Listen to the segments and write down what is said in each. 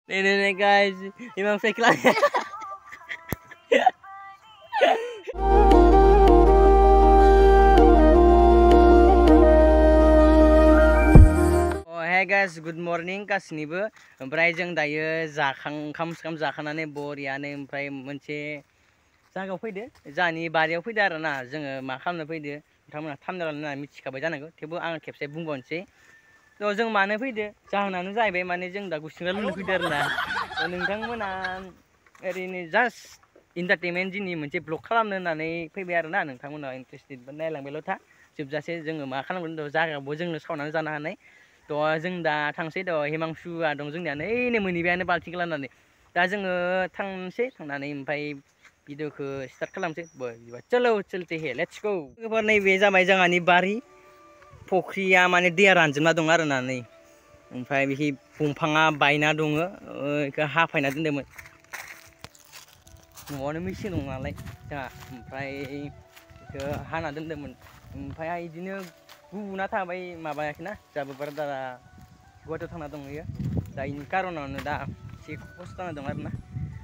Nih guys, emang fake lah. Hey guys, good morning गासिनिबो ओमफ्राय जों दायो ओंखाम जाखांनानै बरियानो ओमफ्राय मोनसे जायगायाव फैदो जाहानि बारियाव फैदो आरोना जोङो मा खालामनो फैदो नोंथांमोना थाम्बनेल होनना मिथिखाबाय जानांगौ थेवबो आं खेबसे बुंबावनोसै जों मानो फैदो जाहोनानो जाहैबाय माने जों दा गुसुंग्रा लुनो फैदो आरोना नोंथांमोना ओरैनो जास्ट एन्टारटेनमेन्ट दिनै मोनसे ब्लग खालामनो होननानै फैबाय आरोना नोंथांमोना इन्टारेस्टेड नायलांबायल' था जोबजासे जोङो मा खालामगोन जायगायावबो जोंनो सावनानै जानो हानाय जों दा थांसै हिमांशुआ दं जोंनिया नैनो मोनहैबायानो बाल्थिंखौ लानानै दा जोङो थांसै थांनानै ओमफ्राय भिडिअखौ स्टार्ट खालामसै चलो चलते हे लेट्स गो नैबे जाबाय जोंहानि बारि फख्रिया माने दैया रानजोबना दं आरोना नै ओमफ्राय बिखि दंफाङा बायना दङ बेखौ हाफायना दोन्दोंमोन न'आवनो मेचिन दं नालाय जोंहा ओमफ्राय बेखौ हाना दोन्दोंमोन ओमफ्राय बिदिनो गुबुना थाबाय माबायाखैना जाबो बारा गुवाहाटियाव थांना दंहैयो दा बेनि कारनावनो दा एसे खस्थ' जाना दं आरोना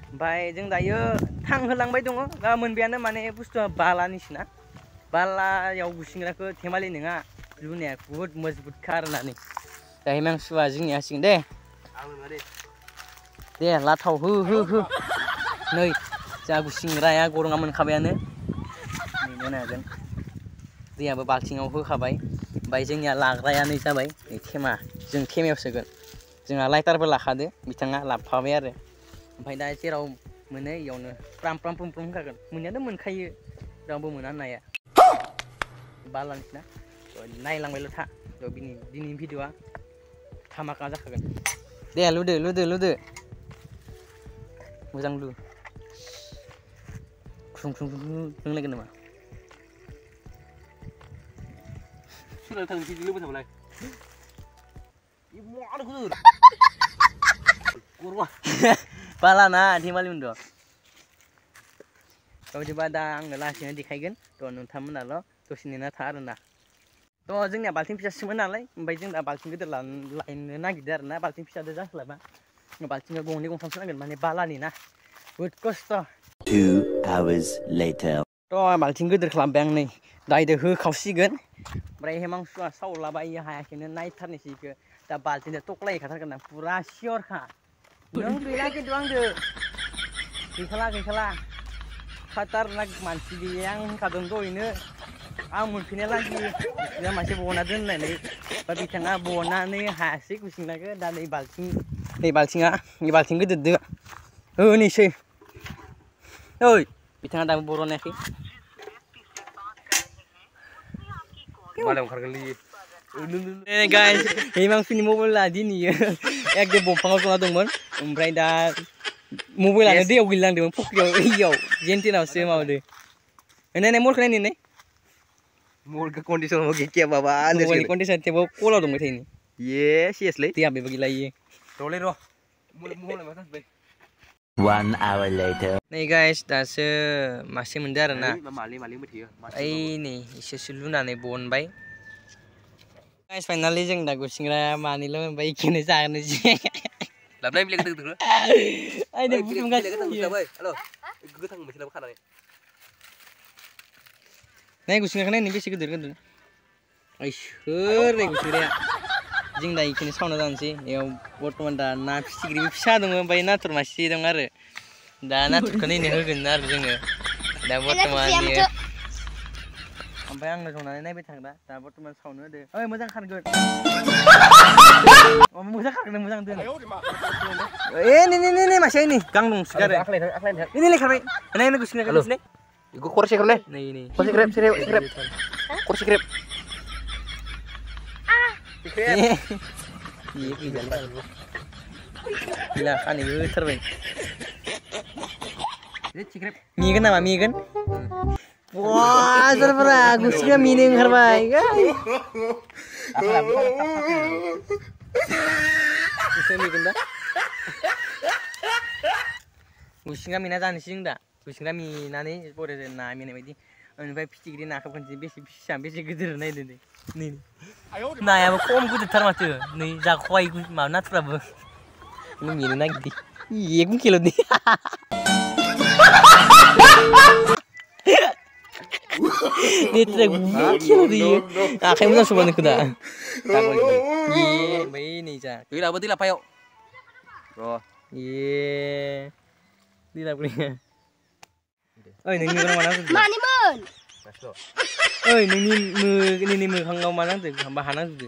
ओमफ्राय जों दायो थांहोलांबाय दङ दा मोनबायानो माने बुस्थुआ बालानिसोना बालायाव गुसिंग्राखौ धेमालि नङा लुनाया बुहुद मजबुतखा आरोना नै दा हिमांशुआ जोंनिया हासिगोन दे दे लाथाव हो नै जा गुसिंग्राया गरङा मोनखाबायानो नेनो हागोन दैयाबो बाल्थिङाव होखाबाय ओमफ्राय जोंनिया लाग्राया नै जाबाय थेमा जों थेमायाव सोगोन जोंहा लाइटारबो लाखादो बिथाङा लाबोफाबाय आरो ओमफ्राय दा जेराव मोनो इयावनो फ्राम होखागोन मोननायाथ' मोनखायो रावबो मोना नाया बालानिसोना नायलांबायल' था दिनैनि भिडिअआ धामाका जाखागोन दे लुदो मोजां लु ख्रुं लोंलायगोन नामा बालाना धेमालि मोनद' बिदिबा दा आङो लासैनो देखायगोन नोंथांमोनाल' दसे नेना था आरोना जोंनिया बाल्थिं फिसासोमोन नालाय ओमफ्राय जों दा बाल्थिं गिदिर लायनो नागिरदों आरोना बाल्थिं फिसाजों जास्लाबा बाल्थिंआ गंनै गंथामसो नांगोन माने बालानि ना बुहुद खस्थ' 2 hours later बाल्थिं गिदिर खालामबाय आं नै दायदो होखावसिगोन ओमफ्राय हिमांशुआ सावलाबायो हायाखैनो नायथारनोसै इखो दा बाल्थिंजों टक्लायखाथारगोन आं फुरा सियरखा नों गैला खिन्थु आंदो गैखाला खाटारनाक मानसि गैया आं होनखादों दहायनो आं मोनफैनाय लागि बिसोरना मानसि बना दोननानै बा बिथाङा बनानै हायासै गुसिंग्राखौ दा नै बाल्थिं गिदिरदो होनोसै ओइ बिथाङा दाबो बरनायाखै गाइस हिमांशुनि मबाइला दिनैयो एकदम दंफाङाव जना दंमोन ओमफ्राय दा मबाइलानो दैयाव गोलैलांदोंमोन फुख्रियाव इयाव जेन्टेनावसो माबादो नाय मलखौ नायनाय मलखौ कन्डिसनाव गैया बाबा मबाइलनि कन्डिसन थेवबो कलाव दंबाय थायो ये सिरियासलै दैया बेबो गैला इयो र'लै 1 hour later नै गाइस दासो मासे मोनदो आरोना मालै मोथेयो ओइ नै एसेसो लुनानै बनबाय गाइस फाइनालि जों दा गुसिंग्राया मानैल' मोनबाय इखौनो जानोसै लाबनाय बिलाइ गोदोर आइनो बुथुमगासिनो गोथां मोनसे खानानै नाय गुसिंग्राखौ नायनो बेसे गिदिर ओइ सोर नै गुसिंग्राया जों दा इखौनो सावना जानोसै बेयाव बर्थमान दा ना फिथिख्रिबो फिसा दङ ओमफ्राय नाथुर मासे दं आरो दा नाथुरखौ नायनो होगोन आरो जोङो दा बर्थमान ओमफ्राय आंनो जनानै नायबाय थाग्रा दा बर्थमान सावनो होदो ओइ मोजां खारगोन मोजां दोन नै मासे नै गां दंसो गारो नै खारबाय नायनो गुसिंग्राखौ नोंसोरलाय इखौ खरसे खेबलाय नै खरसे खेब gila kan itu terbaik migen nama migen wah terberat gusnya mining terbaik gusnya migen dah gusnya mina jangan sih dah gusnya mina nih boleh na mina ini ओमफ्राय फिथिख्रि नाखौ खनसे बेसे फिसा बेसे गिदिर नायदो दे नै नायाबो खम गिदिरथार माथो नै जाख'वाय माबा नाथुराबो Nó nhìn nó đi. Gì cũng kia luôn đi. Đi tới kia luôn đi. À khay muốn xuống được đã. Gì mấy này cha. Cứ là bữa tí là phải không? Rồi. Yeah. Đi làm đi. Ơi nâng niu mana tu? Mani mun. Ơi nâng niu mưa khang ngau mana tu? Hamba hana tu.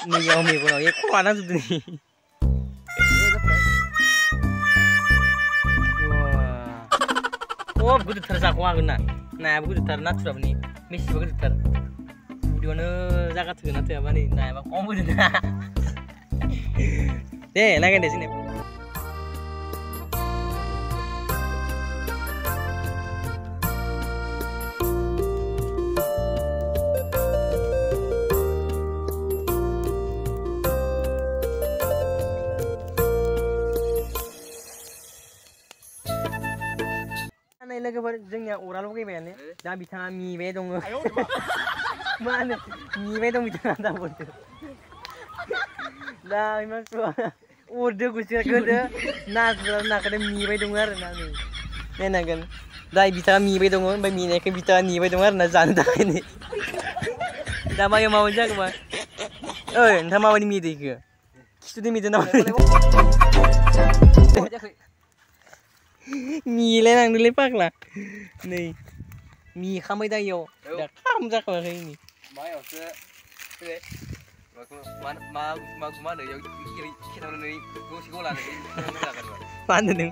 Nâng niu mi kono ye kau mana tu ni? Wah. Oh, begitu tersak wah guna. Nah, begitu ternak sudah ni. Misi begitu ter. Video ni jaga tu nanti apa ni? Nah, apa kamu begitu na? Deh, lagi di sini. Này là cái vật dưng nhà ủ ra lúc cái bèn ấy, đã bị thằng mì bé đông rồi, mà này mì bé đông bị thằng nào buồn được, đã mà xua, ủ được cái gì cái đó, na cái mì bé đông rồi na này, này cái, đã bị thằng mì bé đông rồi, bây mì này cái bị thằng mì bé đông rồi na dán tay này, đã bao nhiêu màu chắc mà, ơi, thằng màu đi mì đi kìa, cái gì mì thế nào? Mì lên hàng lên phát là này mì không mấy đây vô đã không ra khỏi cái mì Máy ở xưa cái mà để khi nào này cô là này mana nih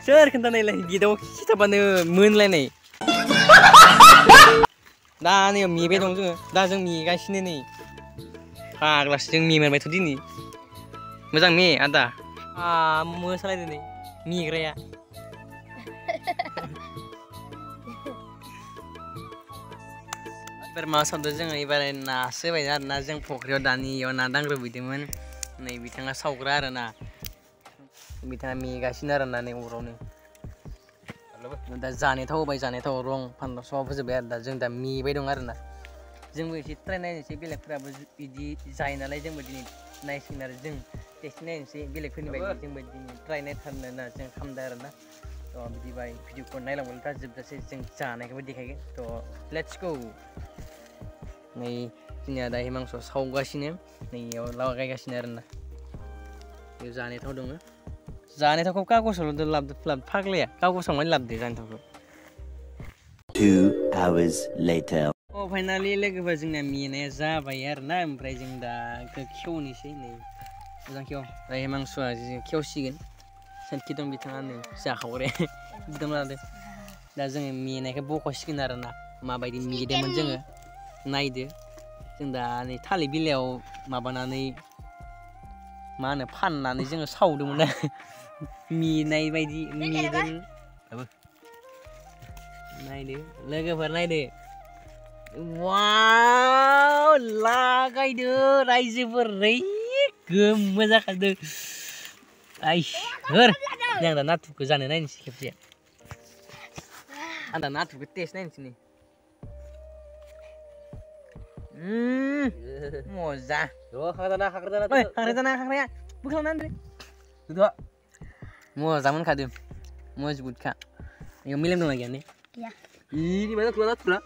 sure kan tanah lah video kita pada moon lah nih dah nih mie bedong tu dah jeng mie kan sini nih ah kelas jeng mie mana tu di ni macam mie ada ah masalah ini mie kaya bermaksud jeng ibarat nasi bayar nasi jeng pokrio dani yo nadang rubidiman nih bitanga saukra na bitanga mie kasih na nih urang nih dah jane tahu bay jane tahu rong pan so apa sebayar dah jeng dah mie bay dong na jeng besi tren aja sih bilek pura biji zain alai jeng begini naik sinar jeng tesnya sih bilek pun bay jeng begini tren aja na jeng kamdar na to biji bay video kon naik lah mulai jeb dah sih jeng jane ke biji kayak to let's go nih sini ada emang so sauga sini nih lawa kayak sini na itu jane tahu dong jane tahu kau selalu tu lap phak le ya kau sama lap deh jane tahu 2 hours later. Oh finally lagi bazing na mie za bayar na ompray jeng da ke kyo ni sih nih jang kyo da emang so kyo sih kan sen kitong bitangan nih sa khore bitam la de da jeng mie na ke boko sih na ma bay di mie de man jeng nai de jeng da nih thali bilaw mabanani mana फाननानै जोङो सावदोंमोन ना मिनाय बायदि मिदों नायदो लोगोफोर नायदो वाव लागायदो रायजोफोर रै गोमो जाखादों आइसोर जों दा नाथुरखौ जानो नायनोसै खेबसे आं दा नाथुरखौ टेस्ट नायनोसै नै मोजा खाग्राया बोखांनानै दोन मोजां मोनखादों मजबुतखा बेयाव मेलेम दंना गैया ने गैया ini mana tuh natura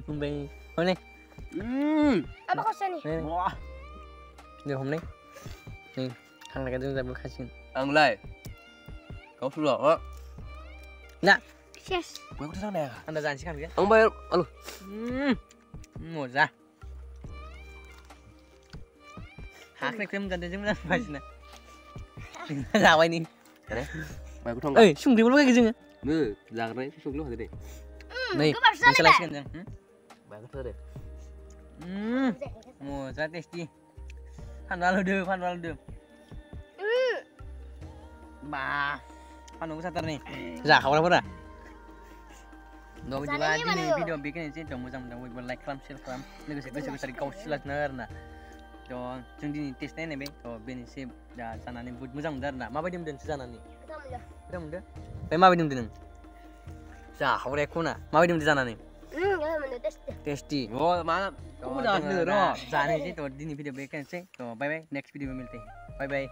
ओमफ्राय हनै apa kosan nih wah दे हमनै नै खांनायखौ जों जाबो खासिगोन आंलाय kau sudah kok ना yes gue udah sana ya anda जानोसै kan बेखौ ang bayar alo मोजा हाख्रेख्रेम जादों जों मोजां बासिना जाबाय nih bayar gue ओइ संख्रिबो लगायगोन जोङो नो जाग्राय संख्रि होदो दे नै मोनसे लासिगोन जों bayar gue deh मोजा टेस्टी फानबाल होदो बा फाननो साथार नै जाखावराफोरा बिदिबा दिनै भिडिअ बेखिनिसै मोजां बयबो लाइक खालाम शेयार खालाम लोगोसे गोसो गोसारि गावसि लाखिना आरोना थ' जों दिनै टेस्ट नायनायबाय थ' बेनोसै दा जानानै बहुद मोजां मोनदों आरोना माबायदि मोनदों नोंसोर जानानै मोजां मोनदों ओमफ्राय माबायदि मोनदों नों जाखावरायाखौ ना माबायदि मोनदों जानानै Menu tasty. Tasty Oh, mana? udah dulu जाने चाहिँ तो दिनी भिडियो बेकन चाहिँ तो बाय बाय नेक्स्ट भिडियो में मिलते हैं बाय बाय